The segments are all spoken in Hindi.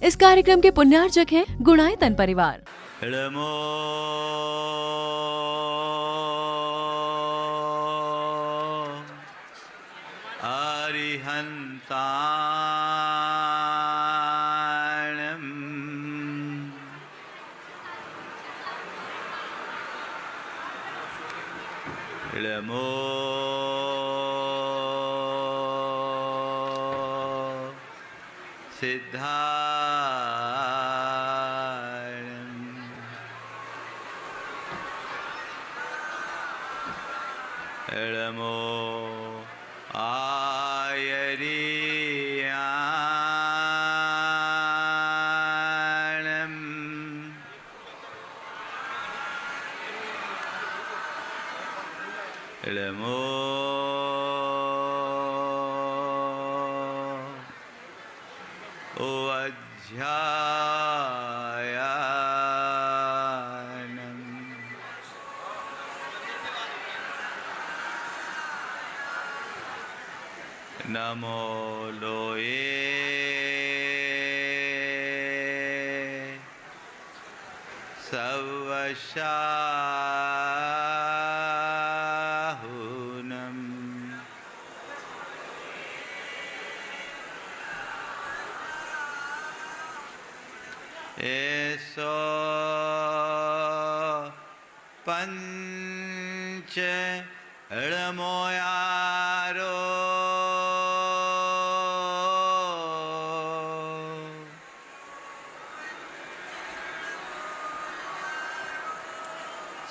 इस कार्यक्रम के पुण्यार्चक हैं गुणायतन परिवार। इळमो अरिहन्ताणम् इळमो सिद्धाणम् इळमो आयरियाणम् इळमो अध्यायानम् नमो लोये सवशाहुनम् एसो पंच इळमोयारो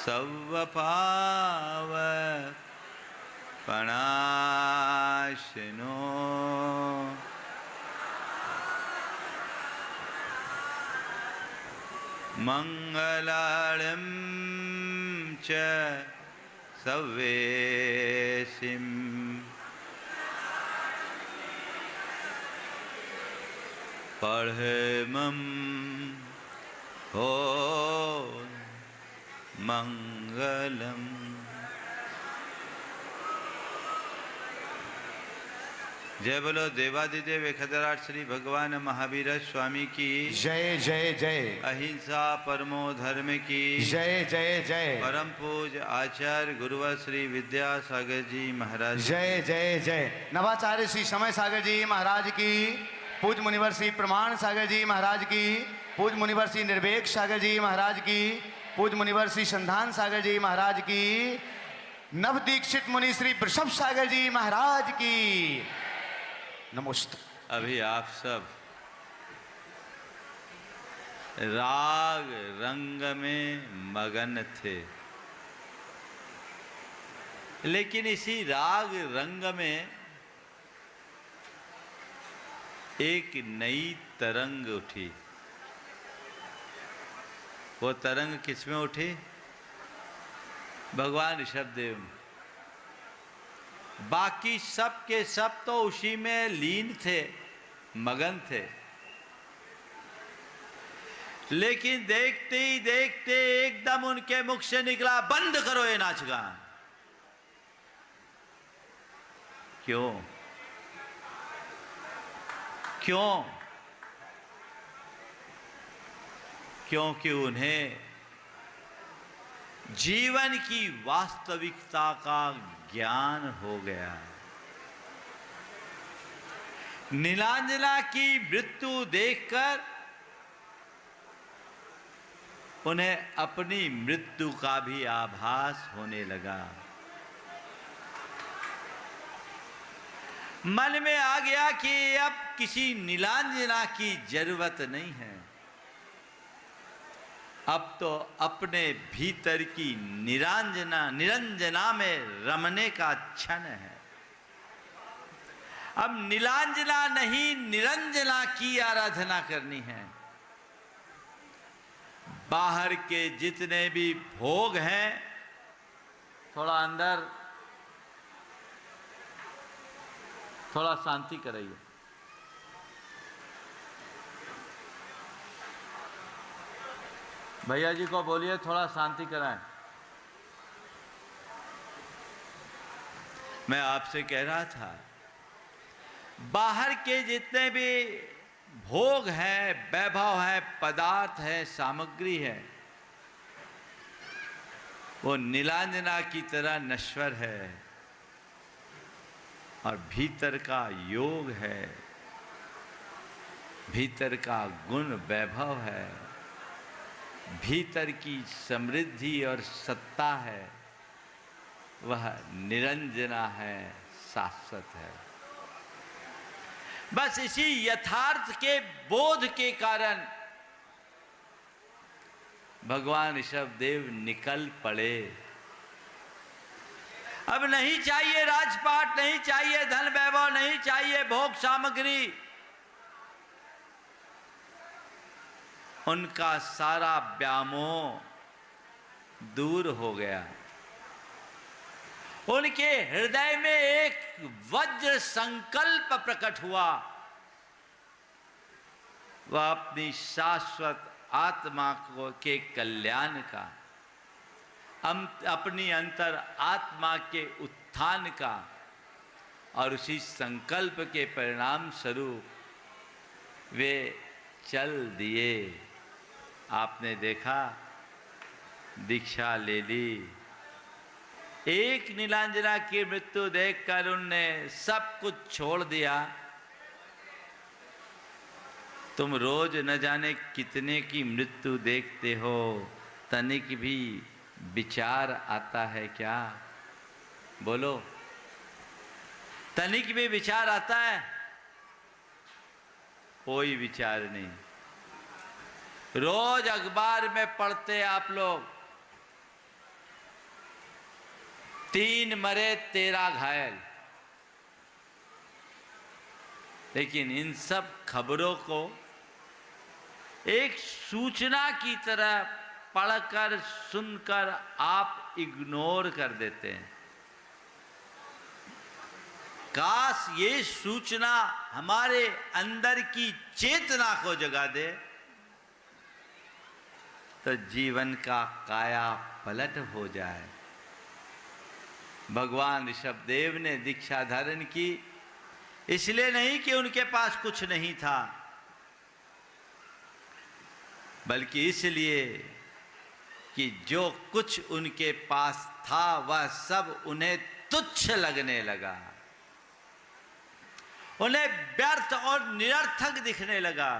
सवपाव पणाशिनो मंगलाळं च सवेसिम् पढ़मं हो मंगलम्। जय बोलो देवादिदेव खदराट श्री भगवान महावीर स्वामी की जय जय जय। अहिंसा परमो धर्म की जय जय जय। परम पूज आचार्य गुरुवर श्री विद्यासागर जी महाराज जय जय जय। नवाचार्य श्री समय सागर जी महाराज की, पूज मुनिवर श्री प्रमाण सागर जी महाराज की, पूज मुनिवर श्री निर्वेक सागर जी महाराज की, पूज मुनिवर श्री संधान सागर जी महाराज की, नव दीक्षित मुनि श्री वृषभ सागर जी महाराज की नमस्ते। अभी आप सब राग रंग में मगन थे, लेकिन इसी राग रंग में एक नई तरंग उठी। वो तरंग किसमें उठी? भगवान ऋषभदेव में। बाकी सब के सब तो उसी में लीन थे, मगन थे, लेकिन देखते ही देखते एकदम उनके मुख से निकला, बंद करो ये नाच गान। क्यों? क्यों? क्योंकि उन्हें जीवन की वास्तविकता का ज्ञान हो गया। नीलांजना की मृत्यु देखकर उन्हें अपनी मृत्यु का भी आभास होने लगा। मन में आ गया कि अब किसी नीलांजना की जरूरत नहीं है, अब तो अपने भीतर की निरंजना में रमने का क्षण है। अब नीलांजना नहीं, निरंजना की आराधना करनी है। बाहर के जितने भी भोग हैं, थोड़ा अंदर, थोड़ा शांति कराइए। भैया जी को बोलिए थोड़ा शांति कराएं। मैं आपसे कह रहा था, बाहर के जितने भी भोग है, वैभव है, पदार्थ है, सामग्री है, वो नीलांजना की तरह नश्वर है और भीतर का योग है, भीतर का गुण वैभव है, भीतर की समृद्धि और सत्ता है, वह निरंजना है, शाश्वत है। बस इसी यथार्थ के बोध के कारण भगवान ऋषभदेव निकल पड़े। अब नहीं चाहिए राजपाट, नहीं चाहिए धन वैभव, नहीं चाहिए भोग सामग्री। उनका सारा व्यामोह दूर हो गया। उनके हृदय में एक वज्र संकल्प प्रकट हुआ। वह अपनी शाश्वत आत्मा को के कल्याण का, अपनी अंतर आत्मा के उत्थान का और उसी संकल्प के परिणाम स्वरूप वे चल दिए। आपने देखा, दीक्षा ले ली। एक नीलांजना की मृत्यु देखकर उनने सब कुछ छोड़ दिया। तुम रोज न जाने कितने की मृत्यु देखते हो, तनिक भी विचार आता है क्या? बोलो, तनिक भी विचार आता है? कोई विचार नहीं। रोज अखबार में पढ़ते आप लोग, 3 मरे 13 घायल। लेकिन इन सब खबरों को एक सूचना की तरह पढ़कर सुनकर आप इग्नोर कर देते हैं। काश ये सूचना हमारे अंदर की चेतना को जगा दे, तो जीवन का काया पलट हो जाए। भगवान ऋषभदेव ने दीक्षा धारण की, इसलिए नहीं कि उनके पास कुछ नहीं था, बल्कि इसलिए कि जो कुछ उनके पास था वह सब उन्हें तुच्छ लगने लगा, उन्हें व्यर्थ और निरर्थक दिखने लगा।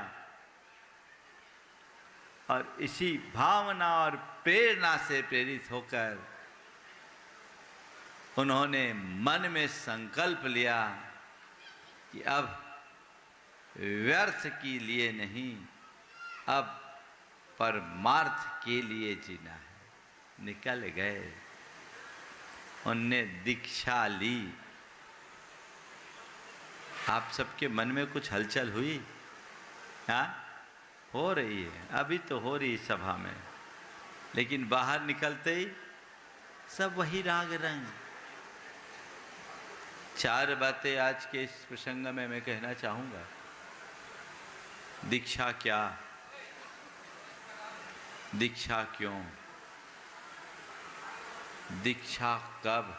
और इसी भावना और प्रेरणा से प्रेरित होकर उन्होंने मन में संकल्प लिया कि अब व्यर्थ के लिए नहीं, अब परमार्थ के लिए जीना है। निकल गए, उनने दीक्षा ली। आप सबके मन में कुछ हलचल हुई? हाँ, हो रही है, अभी तो हो रही सभा में, लेकिन बाहर निकलते ही सब वही राग रंग। 4 बातें आज के इस प्रसंग में मैं कहना चाहूंगा। दीक्षा क्या, दीक्षा क्यों, दीक्षा कब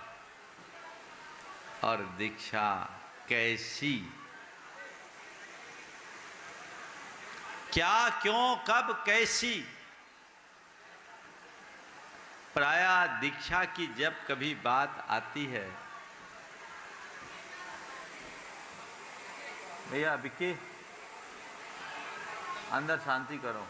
और दीक्षा कैसी? क्या, क्यों, कब, कैसी? प्रायः दीक्षा की जब कभी बात आती है, भैया विक्की अंदर शांति करो।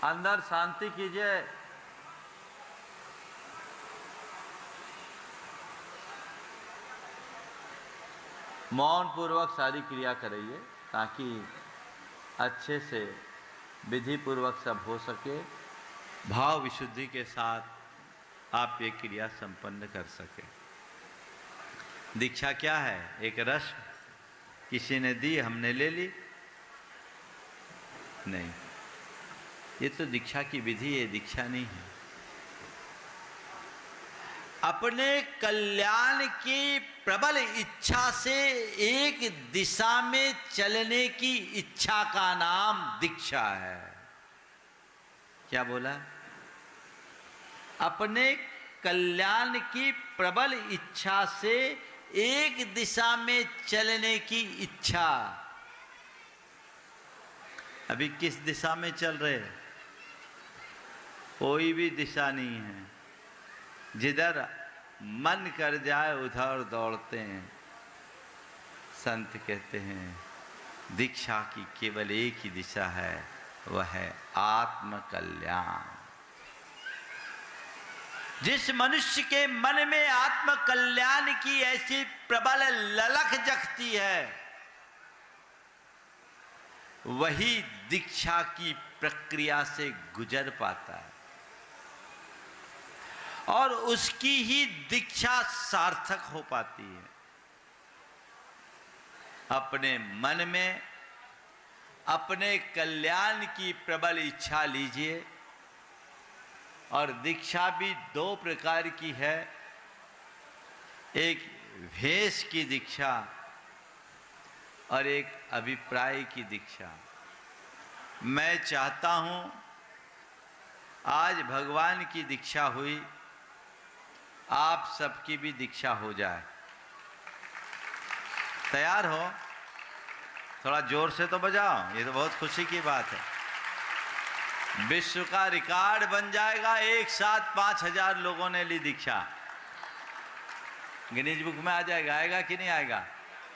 अंदर शांति कीजिए। मौन पूर्वक सारी क्रिया करिए ताकि अच्छे से विधि पूर्वक सब हो सके, भाव विशुद्धि के साथ आप ये क्रिया संपन्न कर सके। दीक्षा क्या है? एक रस्म, किसी ने दी, हमने ले ली? नहीं, ये तो दीक्षा की विधि है, दीक्षा नहीं है। अपने कल्याण की प्रबल इच्छा से एक दिशा में चलने की इच्छा का नाम दीक्षा है। क्या बोला? अपने कल्याण की प्रबल इच्छा से एक दिशा में चलने की इच्छा। अभी किस दिशा में चल रहे? कोई भी दिशा नहीं है, जिधर मन कर जाए उधर दौड़ते हैं। संत कहते हैं दीक्षा की केवल एक ही दिशा है, वह है आत्म कल्याण। जिस मनुष्य के मन में आत्म कल्याण की ऐसी प्रबल ललक जगती है, वही दीक्षा की प्रक्रिया से गुजर पाता है और उसकी ही दीक्षा सार्थक हो पाती है। अपने मन में अपने कल्याण की प्रबल इच्छा लीजिए। और दीक्षा भी दो प्रकार की है, एक भेष की दीक्षा और एक अभिप्राय की दीक्षा। मैं चाहता हूं आज भगवान की दीक्षा हुई, आप सबकी भी दीक्षा हो जाए। तैयार हो? थोड़ा जोर से तो बजाओ, ये तो बहुत खुशी की बात है। विश्व का रिकॉर्ड बन जाएगा, एक साथ 5000 लोगों ने ली दीक्षा। गिनीज बुक में आ जाएगा, आएगा कि नहीं आएगा?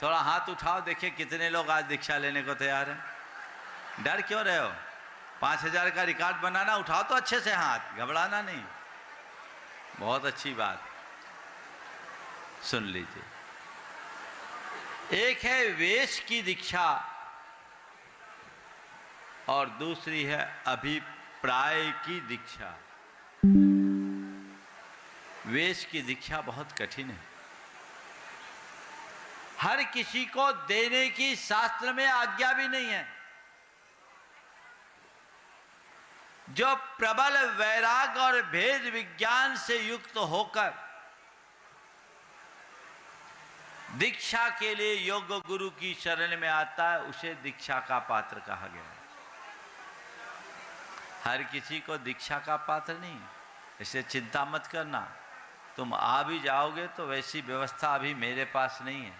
थोड़ा हाथ उठाओ, देखिए कितने लोग आज दीक्षा लेने को तैयार हैं। डर क्यों रहे हो? 5000 का रिकॉर्ड बनाना, उठाओ तो अच्छे से हाथ, घबराना नहीं। बहुत अच्छी बात, सुन लीजिए। एक है वेश की दीक्षा और दूसरी है अभिप्राय की दीक्षा। वेश की दीक्षा बहुत कठिन है, हर किसी को देने की शास्त्र में आज्ञा भी नहीं है। जो प्रबल वैराग और भेद विज्ञान से युक्त होकर दीक्षा के लिए योग्य गुरु की शरण में आता है, उसे दीक्षा का पात्र कहा गया है। हर किसी को दीक्षा का पात्र नहीं, इससे चिंता मत करना। तुम आ भी जाओगे तो वैसी व्यवस्था अभी मेरे पास नहीं है।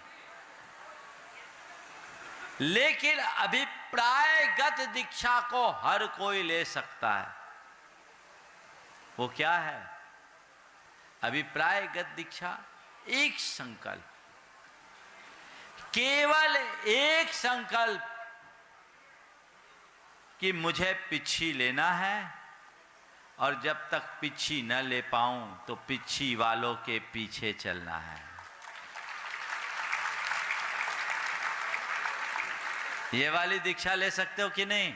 लेकिन अभिप्रायगत दीक्षा को हर कोई ले सकता है। वो क्या है? अभिप्रायगत दीक्षा एक संकल्प, केवल एक संकल्प कि मुझे पिच्छी लेना है और जब तक पिच्छी न ले पाऊं तो पिच्छी वालों के पीछे चलना है। ये वाली दीक्षा ले सकते हो कि नहीं?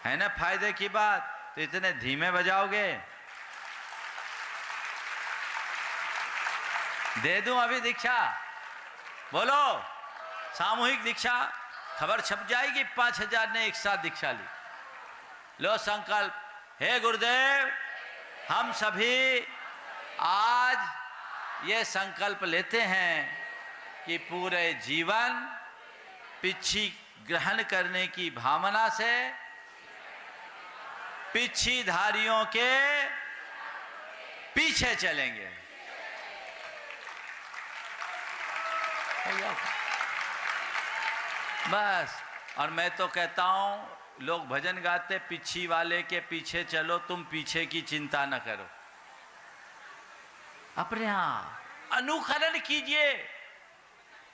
है ना फायदे की बात? तो इतने धीमे बजाओगे? दे दूं अभी दीक्षा? बोलो, सामूहिक दीक्षा। खबर छप जाएगी, 5000 ने एक साथ दीक्षा ली। लो संकल्प, हे गुरुदेव, हम सभी आज ये संकल्प लेते हैं कि पूरे जीवन पिच्छी ग्रहण करने की भावना से पिच्छीधारियों के पीछे चलेंगे। बस। और मैं तो कहता हूं, लोग भजन गाते पिच्छी वाले के पीछे चलो, तुम पीछे की चिंता न करो, अपने यहां अनुकरण कीजिए।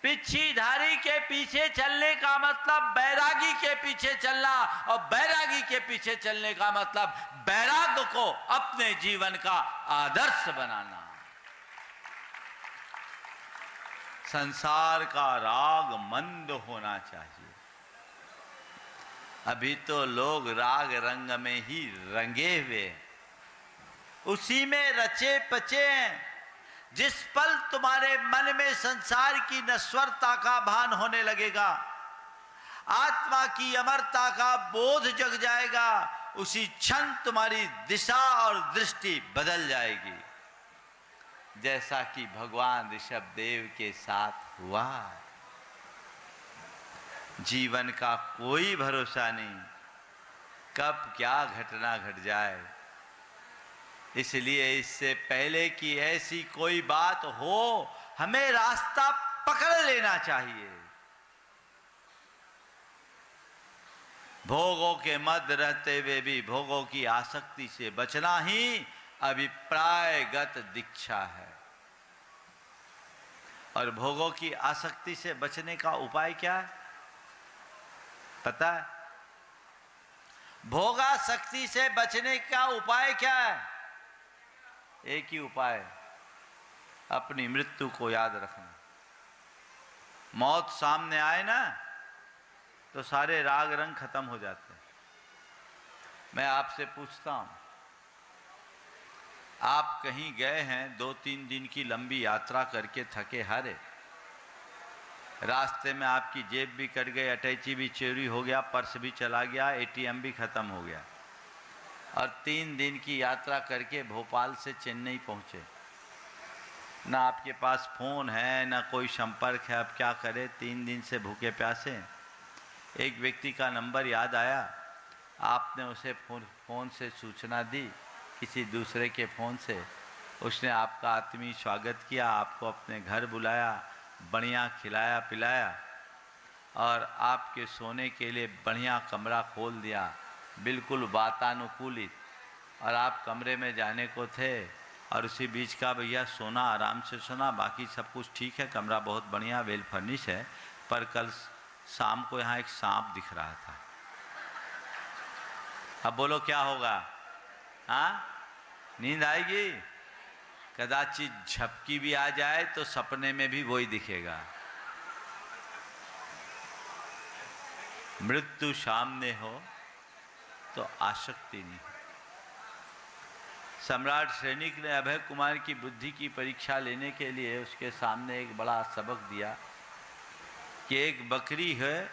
पिच्छीधारी के पीछे चलने का मतलब बैरागी के पीछे चलना, और बैरागी के पीछे चलने का मतलब बैराग को अपने जीवन का आदर्श बनाना। संसार का राग मंद होना चाहिए। अभी तो लोग राग रंग में ही रंगे हुए, उसी में रचे पचे हैं। जिस पल तुम्हारे मन में संसार की नश्वरता का भान होने लगेगा, आत्मा की अमरता का बोध जग जाएगा, उसी क्षण तुम्हारी दिशा और दृष्टि बदल जाएगी। जैसा कि भगवान ऋषभ देव के साथ हुआ। जीवन का कोई भरोसा नहीं, कब क्या घटना घट जाए। इसलिए इससे पहले कि ऐसी कोई बात हो, हमें रास्ता पकड़ लेना चाहिए। भोगों के मध्य रहते हुए भी भोगों की आसक्ति से बचना ही अभिप्रायगत दीक्षा है। और भोगों की आसक्ति से बचने का उपाय क्या है पता है? भोगासक्ति से बचने का उपाय क्या है? एक ही उपाय, अपनी मृत्यु को याद रखना। मौत सामने आए ना तो सारे राग रंग खत्म हो जाते हैं। मैं आपसे पूछता हूं, आप कहीं गए हैं 2-3 दिन की लंबी यात्रा करके थके हारे, रास्ते में आपकी जेब भी कट गई, अटैची भी चोरी हो गया, पर्स भी चला गया, एटीएम भी खत्म हो गया, और 3 दिन की यात्रा करके भोपाल से चेन्नई पहुंचे। ना आपके पास फोन है ना कोई संपर्क है, अब क्या करें? 3 दिन से भूखे प्यासे। एक व्यक्ति का नंबर याद आया, आपने उसे फोन से सूचना दी, किसी दूसरे के फ़ोन से। उसने आपका आत्मीय स्वागत किया, आपको अपने घर बुलाया, बढ़िया खिलाया पिलाया और आपके सोने के लिए बढ़िया कमरा खोल दिया, बिल्कुल वातानुकूलित। और आप कमरे में जाने को थे और उसी बीच का भैया सोना आराम से सोना, बाकी सब कुछ ठीक है, कमरा बहुत बढ़िया वेल फर्निश है, पर कल शाम को यहाँ एक सांप दिख रहा था। अब बोलो क्या होगा? हाँ, नींद आएगी? कदाचित झपकी भी आ जाए तो सपने में भी वही दिखेगा। मृत्यु सामने हो तो आसक्ति नहीं। सम्राट सैनिक ने अभय कुमार की बुद्धि की परीक्षा लेने के लिए उसके सामने एक बड़ा सबक दिया कि एक बकरी है,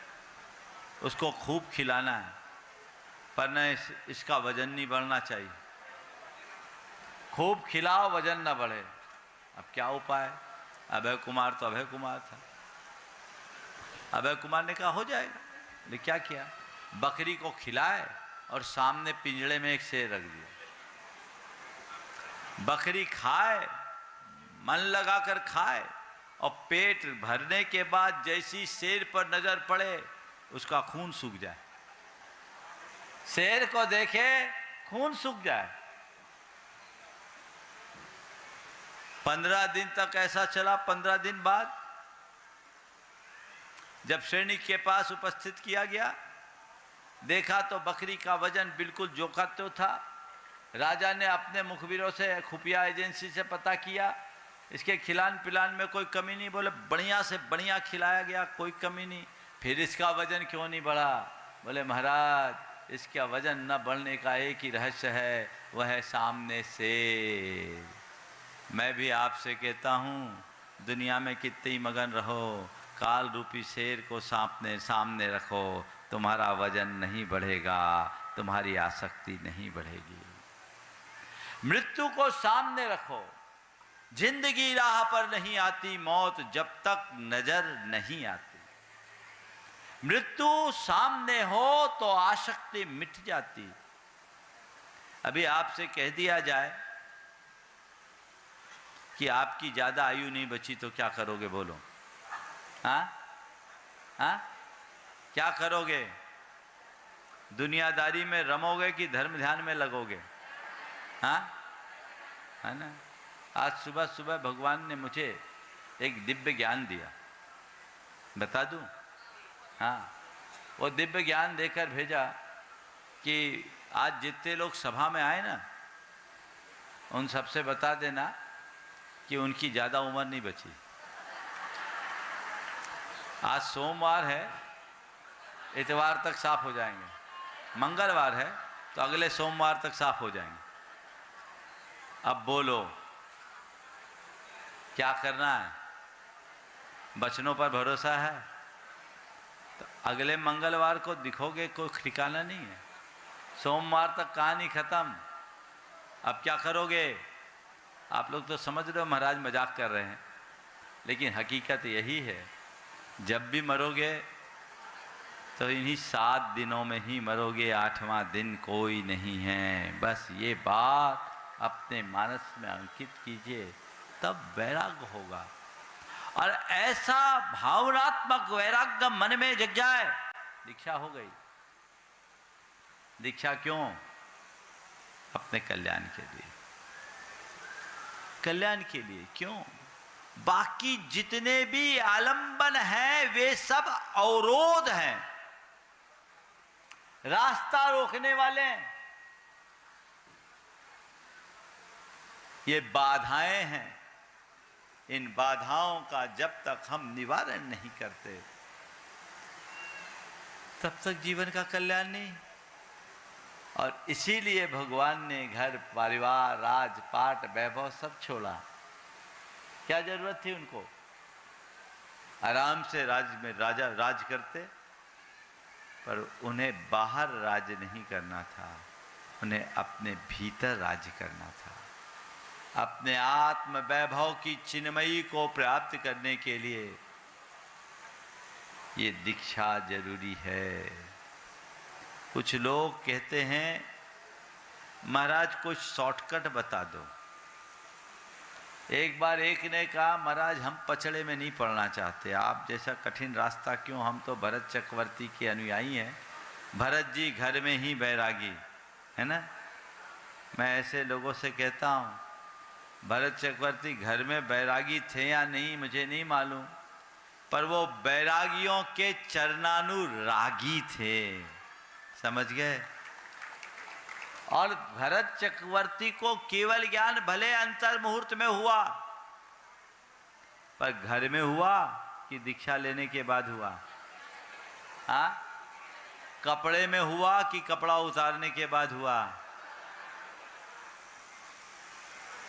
उसको खूब खिलाना है, पर न इसका वजन नहीं बढ़ना चाहिए। खूब खिलाओ, वजन न बढ़े। अब क्या उपाय? अभय कुमार तो अभय कुमार था। अभय कुमार ने कहा हो जाएगा। ने क्या किया? बकरी को खिलाए और सामने पिंजड़े में एक शेर रख दिया। बकरी खाए, मन लगाकर खाए, और पेट भरने के बाद जैसी शेर पर नजर पड़े उसका खून सूख जाए। शेर को देखे खून सूख जाए। 15 दिन तक ऐसा चला। 15 दिन बाद जब सैनिक के पास उपस्थित किया गया, देखा तो बकरी का वजन बिल्कुल जोखा तो था। राजा ने अपने मुखबिरों से, खुफिया एजेंसी से पता किया, इसके खिलान पिलान में कोई कमी नहीं। बोले बढ़िया से बढ़िया खिलाया गया, कोई कमी नहीं। फिर इसका वजन क्यों नहीं बढ़ा? बोले महाराज, इसका वजन न बढ़ने का एक ही रहस्य है, वह है सामने शेर। मैं भी आपसे कहता हूँ, दुनिया में कितनी मगन रहो, काल रूपी शेर को सामने रखो, तुम्हारा वजन नहीं बढ़ेगा, तुम्हारी आसक्ति नहीं बढ़ेगी। मृत्यु को सामने रखो। जिंदगी राह पर नहीं आती, मौत जब तक नजर नहीं आती। मृत्यु सामने हो तो आसक्ति मिट जाती। अभी आपसे कह दिया जाए कि आपकी ज्यादा आयु नहीं बची तो क्या करोगे? बोलो। हाँ हाँ, क्या करोगे? दुनियादारी में रमोगे कि धर्म ध्यान में लगोगे? हाँ, है ना? आज सुबह सुबह भगवान ने मुझे एक दिव्य ज्ञान दिया, बता दूं? हाँ, वो दिव्य ज्ञान देकर भेजा कि आज जितने लोग सभा में आए ना, उन सबसे बता देना कि उनकी ज़्यादा उम्र नहीं बची। आज सोमवार है, इतवार तक साफ हो जाएंगे। मंगलवार है तो अगले सोमवार तक साफ हो जाएंगे। अब बोलो क्या करना है? बचनों पर भरोसा है तो अगले मंगलवार को दिखोगे, कोई ठिकाना नहीं है। सोमवार तक कहानी खत्म। अब क्या करोगे? आप लोग तो समझ रहे हो महाराज मजाक कर रहे हैं, लेकिन हकीकत यही है, जब भी मरोगे तो इन्हीं 7 दिनों में ही मरोगे। 8वां दिन कोई नहीं है। बस ये बात अपने मानस में अंकित कीजिए, तब वैराग्य होगा। और ऐसा भावनात्मक वैराग्य मन में जग जाए, दीक्षा हो गई। दीक्षा क्यों? अपने कल्याण के लिए, कल्याण के लिए। क्यों? बाकी जितने भी आलंबन हैं वे सब अवरोध हैं, रास्ता रोकने वाले हैं, ये बाधाएं हैं। इन बाधाओं का जब तक हम निवारण नहीं करते तब तक जीवन का कल्याण नहीं। और इसीलिए भगवान ने घर परिवार राजपाट वैभव सब छोड़ा। क्या जरूरत थी उनको? आराम से राज में राजा राज करते, पर उन्हें बाहर राज नहीं करना था, उन्हें अपने भीतर राज करना था। अपने आत्म वैभव की चिन्मयी को प्राप्त करने के लिए ये दीक्षा जरूरी है। कुछ लोग कहते हैं महाराज कुछ शॉर्टकट बता दो। एक बार एक ने कहा महाराज हम पचड़े में नहीं पड़ना चाहते, आप जैसा कठिन रास्ता क्यों, हम तो भरत चक्रवर्ती के अनुयायी हैं, भरत जी घर में ही बैरागी है ना। मैं ऐसे लोगों से कहता हूँ भरत चक्रवर्ती घर में बैरागी थे या नहीं मुझे नहीं मालूम, पर वो बैरागियों के चरणानुरागी थे, समझ गए। और भरत चक्रवर्ती को केवल ज्ञान भले अंतर मुहूर्त में हुआ, पर घर में हुआ कि दीक्षा लेने के बाद हुआ? हाँ, कपड़े में हुआ कि कपड़ा उतारने के बाद हुआ?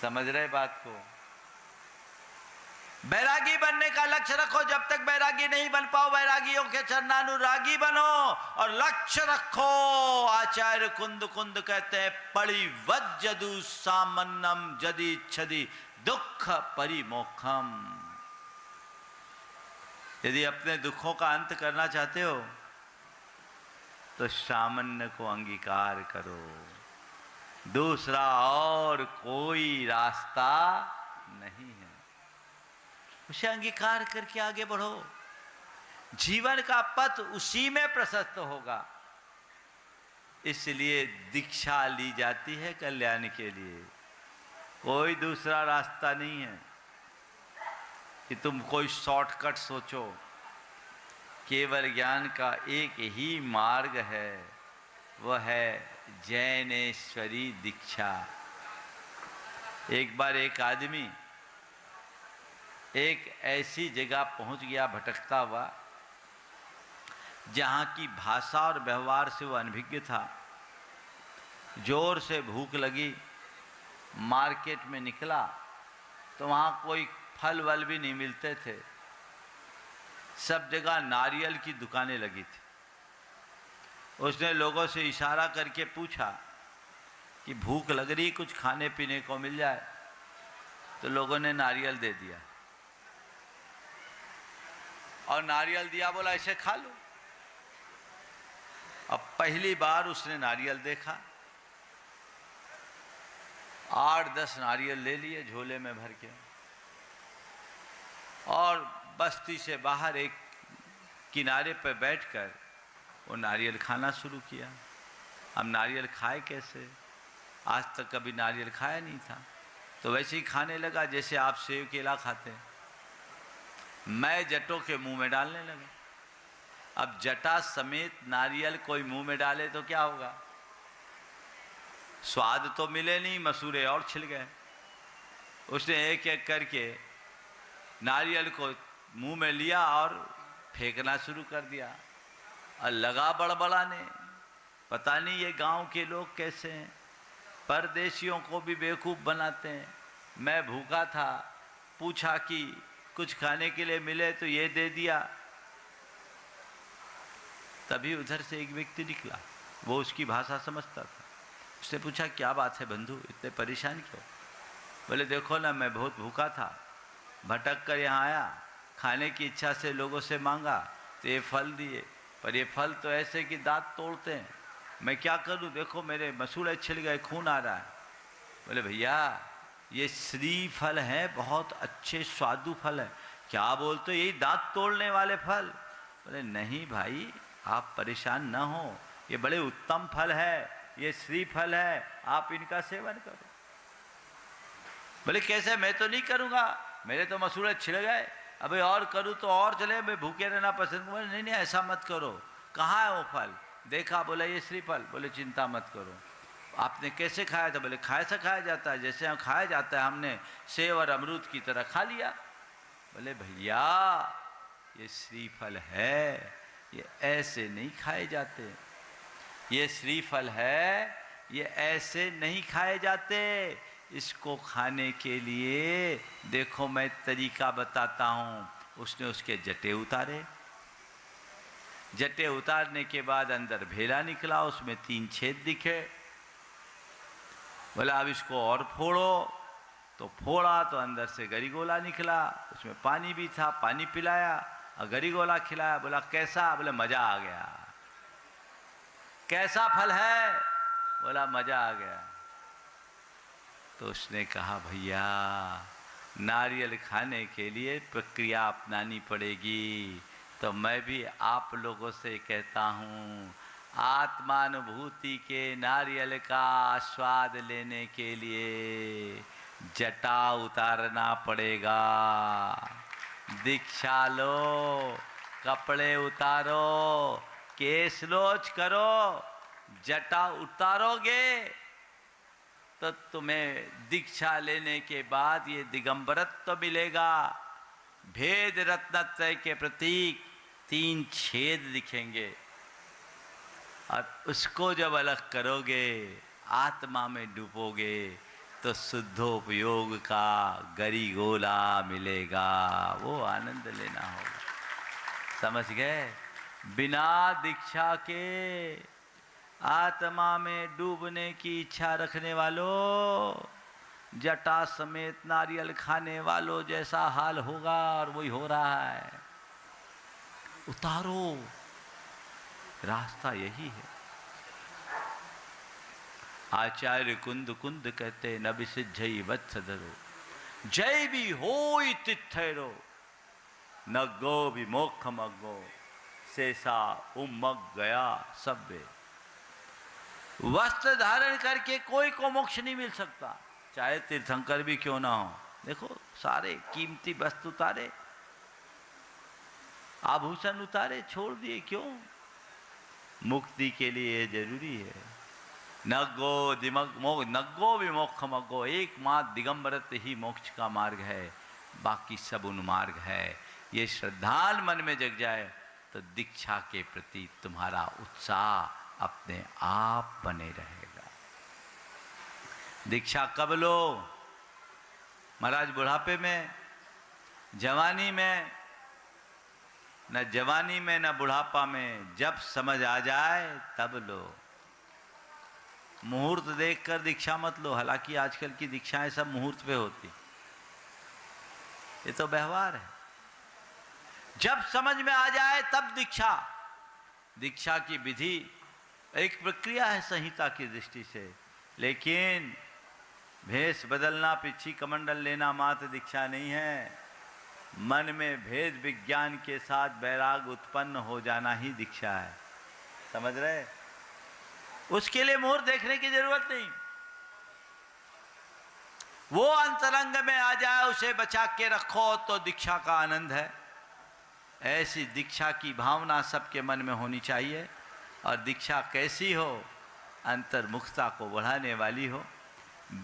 समझ रहे बात को? बैरागी बनने का लक्ष्य रखो, जब तक बैरागी नहीं बन पाओ बैरागियों के चरणानुरागी बनो। और लक्ष्य रखो, आचार्य कुंद कुंद कहते हैं परिवज्जदु सामन्नम जदि छदि दुख परिमोक्षम। यदि अपने दुखों का अंत करना चाहते हो तो सामान्य को अंगीकार करो, दूसरा और कोई रास्ता नहीं है। उसे अंगीकार करके आगे बढ़ो, जीवन का पथ उसी में प्रशस्त होगा। इसलिए दीक्षा ली जाती है कल्याण के लिए, कोई दूसरा रास्ता नहीं है कि तुम कोई शॉर्टकट सोचो। केवल ज्ञान का एक ही मार्ग है, वह है जैनेश्वरी दीक्षा। एक बार एक आदमी एक ऐसी जगह पहुंच गया भटकता हुआ जहाँ की भाषा और व्यवहार से वो अनभिज्ञ था। जोर से भूख लगी, मार्केट में निकला तो वहाँ कोई फल वल भी नहीं मिलते थे, सब जगह नारियल की दुकानें लगी थी। उसने लोगों से इशारा करके पूछा कि भूख लग रही, कुछ खाने पीने को मिल जाए, तो लोगों ने नारियल दे दिया और नारियल दिया, बोला इसे खा लो। अब पहली बार उसने नारियल देखा, 8-10 नारियल ले लिए झोले में भर के और बस्ती से बाहर एक किनारे पर बैठकर वो नारियल खाना शुरू किया। अब नारियल खाए कैसे, आज तक कभी नारियल खाया नहीं था, तो वैसे ही खाने लगा जैसे आप सेब केला खाते हैं। मैं जटों के मुंह में डालने लगा। अब जटा समेत नारियल कोई मुंह में डाले तो क्या होगा, स्वाद तो मिले नहीं, मसूरे और छिल गए। उसने एक एक करके नारियल को मुंह में लिया और फेंकना शुरू कर दिया और लगा बड़बड़ाने, पता नहीं ये गांव के लोग कैसे हैं, परदेशियों को भी बेवकूफ़ बनाते हैं। मैं भूखा था, पूछा कि कुछ खाने के लिए मिले तो ये दे दिया। तभी उधर से एक व्यक्ति निकला, वो उसकी भाषा समझता था। उसने पूछा क्या बात है बंधु, इतने परेशान क्यों? बोले देखो ना, मैं बहुत भूखा था, भटक कर यहाँ आया, खाने की इच्छा से लोगों से मांगा तो ये फल दिए, पर ये फल तो ऐसे कि दांत तोड़ते हैं, मैं क्या करूं, देखो मेरे मसूड़े छिल गए, खून आ रहा है। बोले भैया ये श्रीफल है, बहुत अच्छे स्वादु फल है। क्या बोलते हो, यही दांत तोड़ने वाले फल? बोले नहीं भाई, आप परेशान न हो, ये बड़े उत्तम फल है, ये श्रीफल है, आप इनका सेवन करो। बोले कैसे? मैं तो नहीं करूँगा, मेरे तो मसूड़े छिड़ गए, अभी और करूँ तो और चले, मैं भूखे रहना पसंद। बोले नहीं नहीं ऐसा मत करो। कहाँ है वो फल? देखा, बोला ये श्रीफल। बोले चिंता मत करो। आपने कैसे खाया था? बोले खाया से खाया जाता है, जैसे हम खाया जाता है, हमने सेब और अमरूद की तरह खा लिया। बोले भैया ये श्रीफल है, ये ऐसे नहीं खाए जाते, ये श्रीफल है, ये ऐसे नहीं खाए जाते। इसको खाने के लिए देखो मैं तरीका बताता हूँ। उसने उसके जटे उतारे, जटे उतारने के बाद अंदर भेला निकला, उसमें 3 छेद दिखे। बोला अब इसको और फोड़ो, तो फोड़ा तो अंदर से गरीगोला निकला, उसमें पानी भी था, पानी पिलाया और गरीगोला खिलाया। बोला कैसा? बोले मजा आ गया। कैसा फल है? बोला मजा आ गया। तो उसने कहा भैया नारियल खाने के लिए प्रक्रिया अपनानी पड़ेगी। तो मैं भी आप लोगों से कहता हूँ, आत्मानुभूति के नारियल का स्वाद लेने के लिए जटा उतारना पड़ेगा। दीक्षा लो, कपड़े उतारो, केस लोच करो, जटा उतारोगे तो तुम्हें दीक्षा लेने के बाद ये दिगंबरत्व मिलेगा। भेद रत्नत्रय के प्रतीक 3 छेद दिखेंगे और उसको जब अलग करोगे, आत्मा में डूबोगे, तो शुद्धोपयोग का गरीगोला मिलेगा। वो आनंद लेना होगा। समझ गए? बिना दीक्षा के आत्मा में डूबने की इच्छा रखने वालों, जटा समेत नारियल खाने वालों जैसा हाल होगा, और वही हो रहा है। उतारो, रास्ता यही है। आचार्य कुंद कुंद कहते न विसिद्धि वत्सधरो, जय भी हो तिथैरो, न गो विमोक्ष मग्गो, शेषा उमग गया सब्बे। वस्त्र धारण करके कोई को मोक्ष नहीं मिल सकता, चाहे तीर्थंकर भी क्यों ना हो। देखो सारे कीमती वस्तु उतारे, आभूषण उतारे, छोड़ दिए, क्यों? मुक्ति के लिए ये जरूरी है। नग्गो दिमग मोक्ष, नग्गो विमोक्ष मग्गो, एकमात्र दिगंबरत ही मोक्ष का मार्ग है, बाकी सब उन्मार्ग है। ये श्रद्धान मन में जग जाए तो दीक्षा के प्रति तुम्हारा उत्साह अपने आप बने रहेगा। दीक्षा कब लो? महाराज बुढ़ापे में, जवानी में? न जवानी में न बुढ़ापा में, जब समझ आ जाए तब लो। मुहूर्त देखकर दीक्षा मत लो। हालांकि आजकल की दीक्षाएं सब मुहूर्त पे होती, ये तो व्यवहार है। जब समझ में आ जाए तब दीक्षा। दीक्षा की विधि एक प्रक्रिया है संहिता की दृष्टि से, लेकिन भेष बदलना, पिछी कमंडल लेना मात्र दीक्षा नहीं है। मन में भेद विज्ञान के साथ वैराग उत्पन्न हो जाना ही दीक्षा है। समझ रहे? उसके लिए मुहूर्त देखने की जरूरत नहीं। वो अंतरंग में आ जाए, उसे बचा के रखो तो दीक्षा का आनंद है। ऐसी दीक्षा की भावना सबके मन में होनी चाहिए। और दीक्षा कैसी हो? अंतर्मुखता को बढ़ाने वाली हो,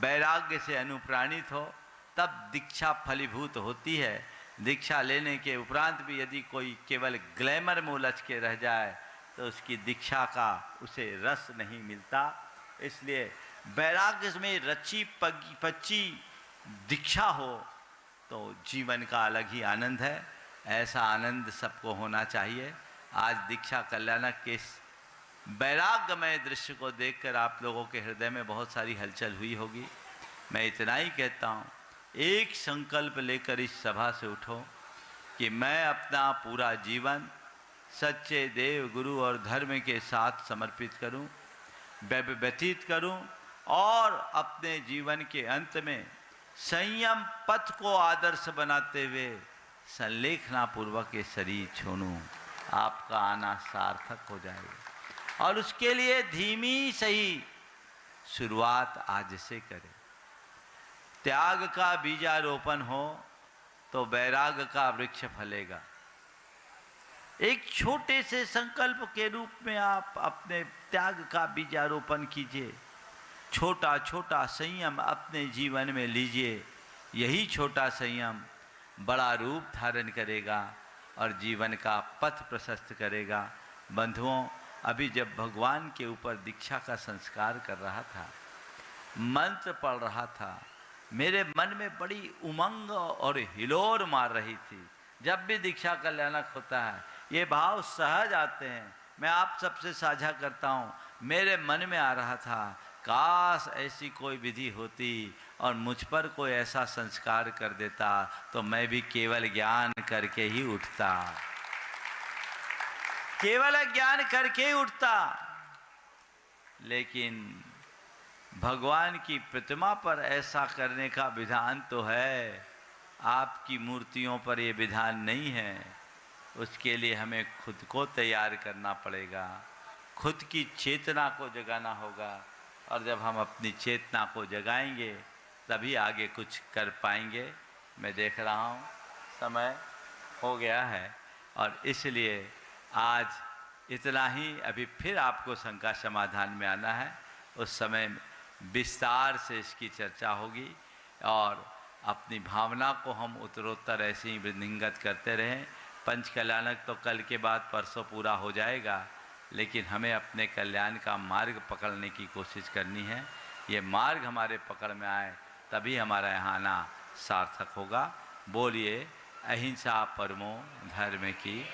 वैराग्य से अनुप्राणित हो, तब दीक्षा फलीभूत होती है। दीक्षा लेने के उपरांत भी यदि कोई केवल ग्लैमर में उलझ के रह जाए तो उसकी दीक्षा का उसे रस नहीं मिलता। इसलिए वैराग्य में रची पची दीक्षा हो तो जीवन का अलग ही आनंद है। ऐसा आनंद सबको होना चाहिए। आज दीक्षा कल्याणक के वैराग्यमय दृश्य को देखकर आप लोगों के हृदय में बहुत सारी हलचल हुई होगी। मैं इतना ही कहता हूँ, एक संकल्प लेकर इस सभा से उठो कि मैं अपना पूरा जीवन सच्चे देव, गुरु और धर्म के साथ समर्पित करूं, व्यतीत करूं और अपने जीवन के अंत में संयम पथ को आदर्श बनाते हुए संलेखना पूर्वक ये शरीर छोड़ूं, आपका आना सार्थक हो जाएगा। और उसके लिए धीमी सही शुरुआत आज से करें। त्याग का बीजारोपण हो तो वैराग का वृक्ष फलेगा। एक छोटे से संकल्प के रूप में आप अपने त्याग का बीजारोपण कीजिए। छोटा छोटा संयम अपने जीवन में लीजिए। यही छोटा संयम बड़ा रूप धारण करेगा और जीवन का पथ प्रशस्त करेगा। बंधुओं, अभी जब भगवान के ऊपर दीक्षा का संस्कार कर रहा था, मंत्र पढ़ रहा था, मेरे मन में बड़ी उमंग और हिलोर मार रही थी। जब भी दीक्षा कल्याणक होता है ये भाव सहज आते हैं। मैं आप सबसे साझा करता हूँ, मेरे मन में आ रहा था, काश ऐसी कोई विधि होती और मुझ पर कोई ऐसा संस्कार कर देता तो मैं भी केवल ज्ञान करके ही उठता, केवल ज्ञान करके ही उठता। लेकिन भगवान की प्रतिमा पर ऐसा करने का विधान तो है, आपकी मूर्तियों पर ये विधान नहीं है। उसके लिए हमें खुद को तैयार करना पड़ेगा, खुद की चेतना को जगाना होगा। और जब हम अपनी चेतना को जगाएंगे तभी आगे कुछ कर पाएंगे। मैं देख रहा हूँ समय हो गया है और इसलिए आज इतना ही। अभी फिर आपको शंका समाधान में आना है, उस समय विस्तार से इसकी चर्चा होगी और अपनी भावना को हम उत्तरोत्तर ऐसे ही वृद्धिंगत करते रहें। पंच कल्याणक तो कल के बाद परसों पूरा हो जाएगा, लेकिन हमें अपने कल्याण का मार्ग पकड़ने की कोशिश करनी है। ये मार्ग हमारे पकड़ में आए तभी हमारा यहाँ आना सार्थक होगा। बोलिए अहिंसा परमो धर्म की।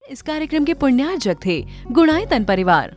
इस कार्यक्रम के पुण्यार्जक थे गुणायतन परिवार।